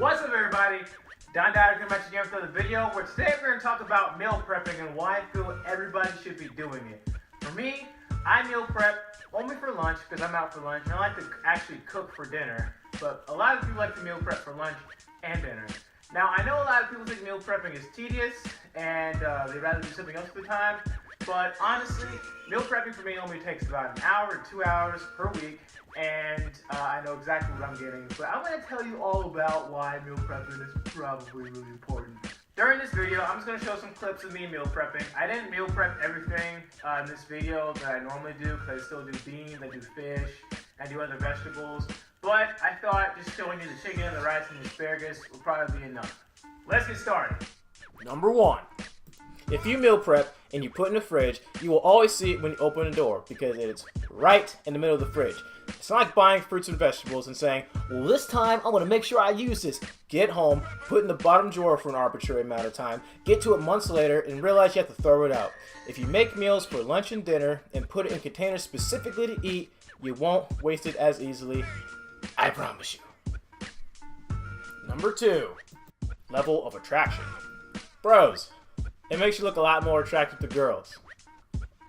What's up, everybody? Don Dyer coming back again for the video where today we're going to talk about meal prepping and why I feel everybody should be doing it. For me, I meal prep only for lunch because I'm out for lunch and I like to actually cook for dinner. But a lot of people like to meal prep for lunch and dinner. Now, I know a lot of people think meal prepping is tedious and they'd rather do something else with their time. But honestly, meal prepping for me only takes about an hour to 2 hours per week. And I know exactly what I'm getting, but I'm going to tell you all about why meal prepping is probably really important. During this video, I'm just going to show some clips of me meal prepping. I didn't meal prep everything in this video that I normally do because I still do beans, I do fish, I do other vegetables. But I thought just showing you the chicken, the rice, and the asparagus would probably be enough. Let's get started. Number 1. If you meal prep and you put in the fridge, you will always see it when you open the door because it's right in the middle of the fridge. It's not like buying fruits and vegetables and saying, well, this time I want to make sure I use this. Get home, put it in the bottom drawer for an arbitrary amount of time, get to it months later and realize you have to throw it out. If you make meals for lunch and dinner and put it in containers specifically to eat, you won't waste it as easily. I promise you. Number 2. Level of attraction. Bros. It makes you look a lot more attractive to girls.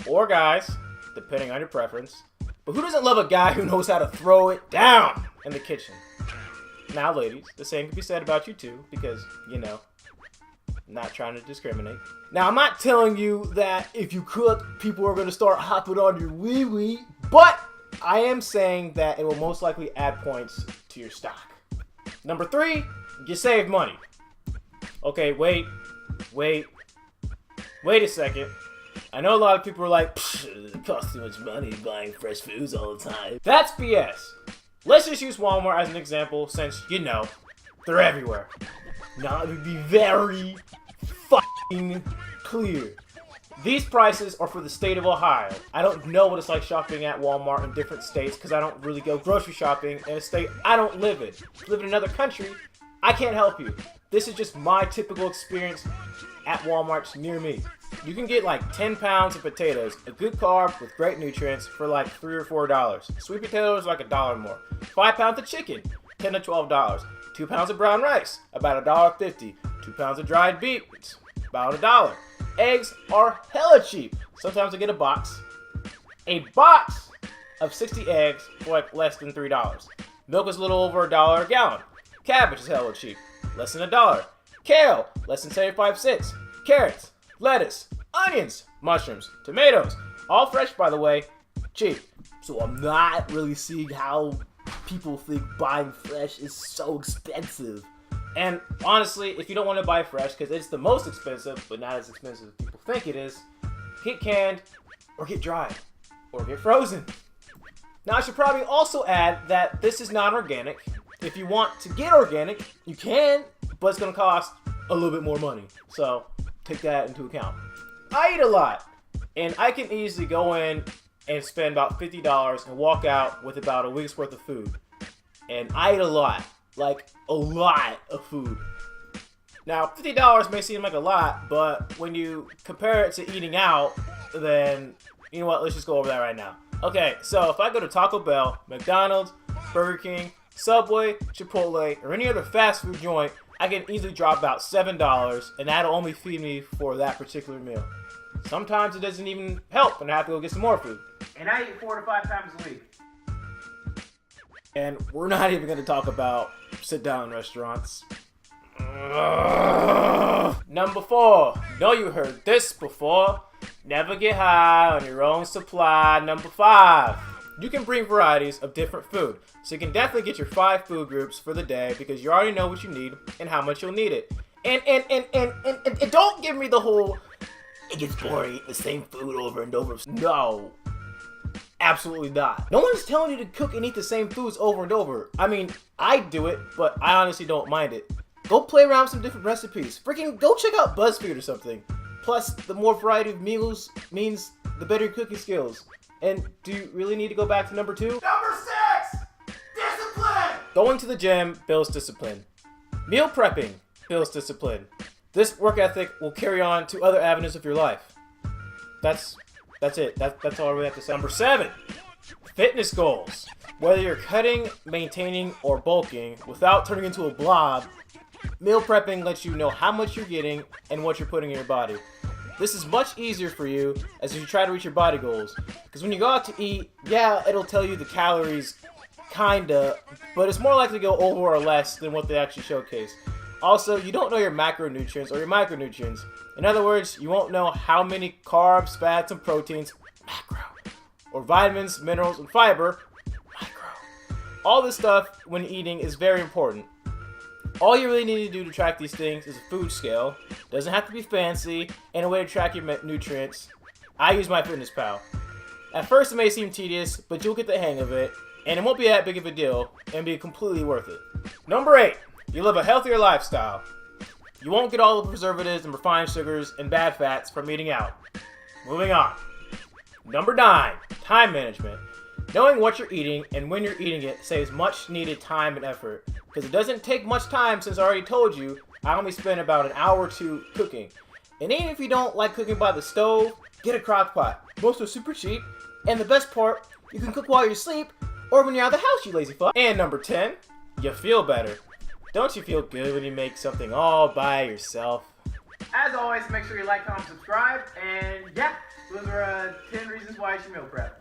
Or guys, depending on your preference. But who doesn't love a guy who knows how to throw it down in the kitchen? Now, ladies, the same can be said about you too, because, you know, I'm not trying to discriminate. Now, I'm not telling you that if you cook, people are going to start hopping on your wee-wee, but I am saying that it will most likely add points to your stock. Number 3, you save money. Okay, wait a second. I know a lot of people are like, it costs too much money buying fresh foods all the time. That's BS. Let's just use Walmart as an example since, you know, they're everywhere. Now, let me be very fucking clear. These prices are for the state of Ohio. I don't know what it's like shopping at Walmart in different states because I don't really go grocery shopping in a state I don't live in. If you live in another country, I can't help you. This is just my typical experience at Walmarts near me. You can get like 10 pounds of potatoes, a good carb with great nutrients for like $3 or $4. Sweet potatoes like $1 more. 5 pounds of chicken, $10 to $12. 2 pounds of brown rice, about $1.50. 2 pounds of dried beets, about $1. Eggs are hella cheap. Sometimes I get a box. A box of 60 eggs for like less than $3. Milk is a little over $1 a gallon. Cabbage is hella cheap, less than $1. Kale, less than 75 cents. Carrots, lettuce, onions, mushrooms, tomatoes, all fresh by the way, cheap. So I'm not really seeing how people think buying fresh is so expensive. And honestly, if you don't want to buy fresh because it's the most expensive, but not as expensive as people think it is, get canned or get dried or get frozen. Now I should probably also add that this is not organic. If you want to get organic, you can, but it's going to cost a little bit more money. So take that into account. I eat a lot, and I can easily go in and spend about $50 and walk out with about a week's worth of food. And I eat a lot, like a lot of food. Now, $50 may seem like a lot, but when you compare it to eating out, then, you know what, let's just go over that right now. Okay, so if I go to Taco Bell, McDonald's, Burger King, Subway, Chipotle, or any other fast food joint, I can easily drop about $7, and that'll only feed me for that particular meal. Sometimes it doesn't even help, and I have to go get some more food. And I eat 4 to 5 times a week. And we're not even going to talk about sit-down restaurants. Number 4. Know you heard this before. Never get high on your own supply. Number 5. You can bring varieties of different food. So you can definitely get your 5 food groups for the day because you already know what you need and how much you'll need it. And don't give me the whole, it gets boring eating the same food over and over. No. Absolutely not. No one's telling you to cook and eat the same foods over and over. I mean, I do it, but I honestly don't mind it. Go play around with some different recipes. Freaking go check out BuzzFeed or something. Plus, the more variety of meals means the better your cooking skills. And do you really need to go back to number 2? Number 6! Discipline! Going to the gym builds discipline. Meal prepping builds discipline. This work ethic will carry on to other avenues of your life. That's it. That's all I really have to say. Number 7, fitness goals. Whether you're cutting, maintaining, or bulking without turning into a blob, Meal prepping lets you know how much you're getting and what you're putting in your body. This is much easier for you as you try to reach your body goals. Because when you go out to eat, yeah, it'll tell you the calories, kinda, but it's more likely to go over or less than what they actually showcase. Also, you don't know your macronutrients or your micronutrients. In other words, you won't know how many carbs, fats, and proteins, macro, or vitamins, minerals, and fiber, micro. All this stuff when eating is very important. All you really need to do to track these things is a food scale. Doesn't have to be fancy, and a way to track your nutrients. I use MyFitnessPal. At first it may seem tedious, but you'll get the hang of it, and it won't be that big of a deal, and be completely worth it. Number 8, you live a healthier lifestyle. You won't get all the preservatives and refined sugars and bad fats from eating out. Moving on. Number 9, time management. Knowing what you're eating and when you're eating it saves much needed time and effort. Because it doesn't take much time, since I already told you, I only spend about an hour or 2 cooking. And even if you don't like cooking by the stove, get a crock pot. Most are super cheap, and the best part, you can cook while you sleep or when you're out of the house, you lazy fuck. And number 10, you feel better. Don't you feel good when you make something all by yourself? As always, make sure you like, comment, subscribe, and yeah, those are 10 reasons why you should meal prep.